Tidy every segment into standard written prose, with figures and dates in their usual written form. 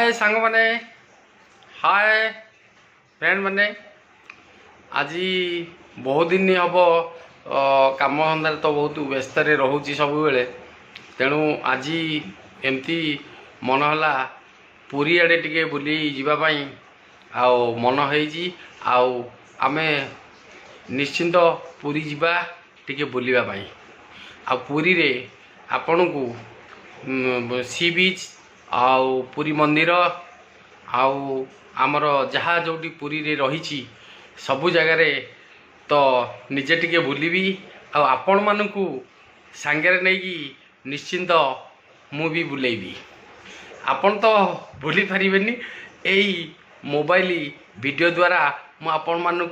हाय सांग माने hi friend माने आज बहुत दिन हम कम धंदा तो बहुत व्यस्त रोचे सब बेले तेणु आज एमती मन है पुरी आड़े टिके बुली जीवाई मन होमें निश्चिंत पुरी जीवा टिके बुलवाई पुरी रे आपण को सी बीच आउ पुरी मंदिर आउ आमर जहाँ जोटी पुरी रे रही सबु जगार तो निजे टिके बुलबी आपण मानू सांगरे नहीं निश्चिंत मु भी बुलेबी आपण तो भूली पारिबेनी एई मोबाइल वीडियो द्वारा मु आपण मानू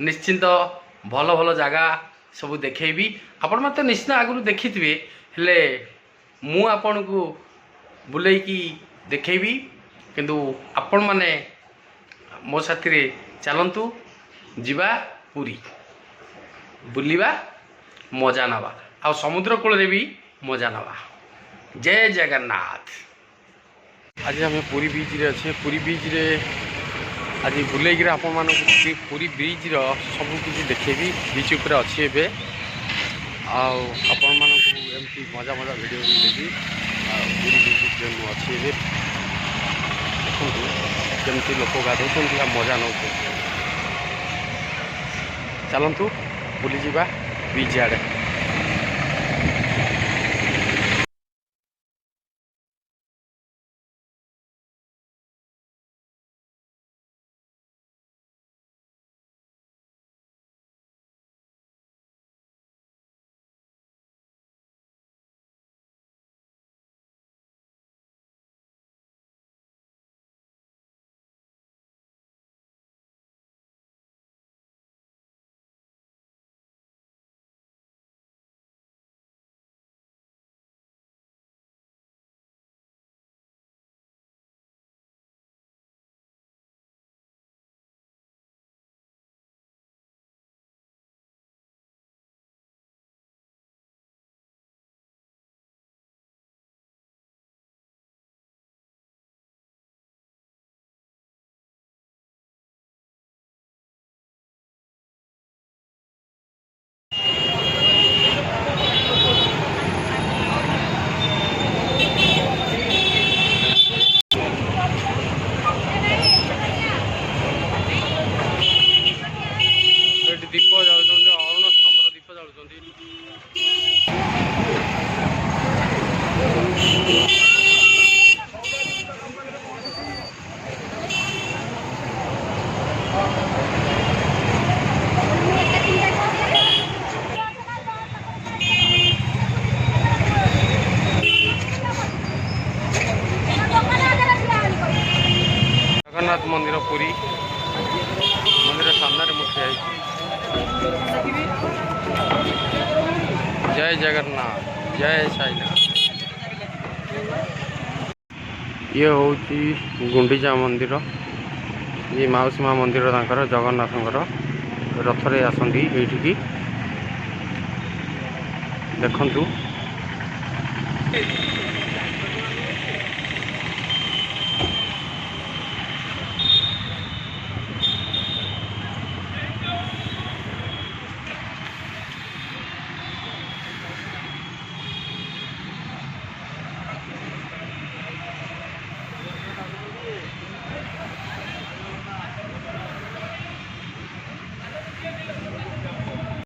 निश्चिंत भल भल जगह सब देखेबी आपण मत निश्चित आगु देखि थे हेले मु आपण को बुलेकी देखेबी किंतु आपण माने मो साथी रे चलंतु जीवा पुरी बुलिबा मजा नवा आ समुद्र कूल रे भी मजा नवा। जय जगन्नाथ। आज आम पुरी बीच रे अच्छे पुरी बीच रे आज बुलेक आपण मान पुरी बीच सब किसी देखेबी बीच ऊपर अच्छी एवं आपण मानक एमती मजा मजा वीडियो भी देवी पुरी बीच अच्छी देखु जमी लोक गाधों मजा नौ चलतु बुली जा बीच आड़े। दीप जाऊँ अरुण स्तंभर दीप जाऊँ जगन्नाथ मंदिर पुरी मंदिर सामने मुठिया जय जगन्नाथ जय साईनाथ। ये हूँ गुंडीचा मंदिर ये माउसी माँ मंदिर तांकर जगन्नाथंकर रथरे आसंती एठिकी देखंतु।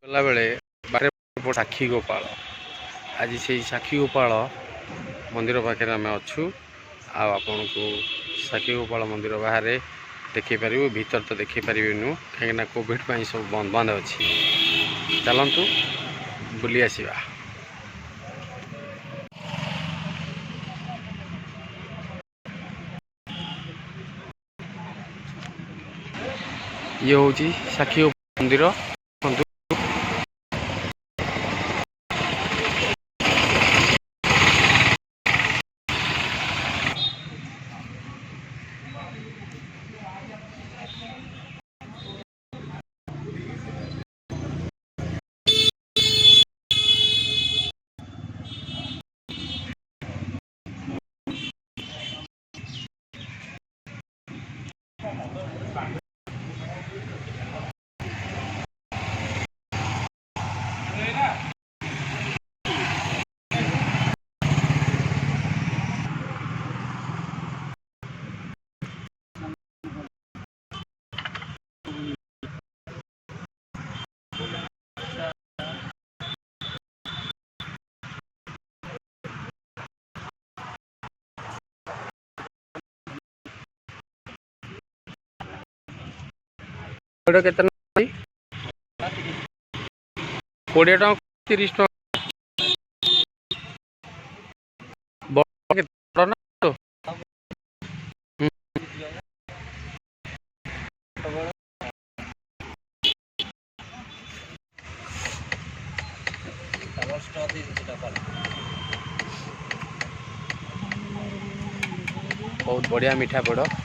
गला बेले बारे साक्षी गोपाल आज से साक्षी गोपाल मंदिर पाखे आम अच्छू आपण को साक्षी गोपाल मंदिर बाहर देखी पार भीतर तो देखी पारे कहीं कोविड सब बंद बंद अच्छी चलतु बुली आसवा। ये हूँ साक्षी गोपाल मंदिर କେତେ 20 ଟଙ୍କା 30 ଟଙ୍କା ବଡ଼ ନା ଛୋଟ? बहुत बढ़िया मीठा पड़।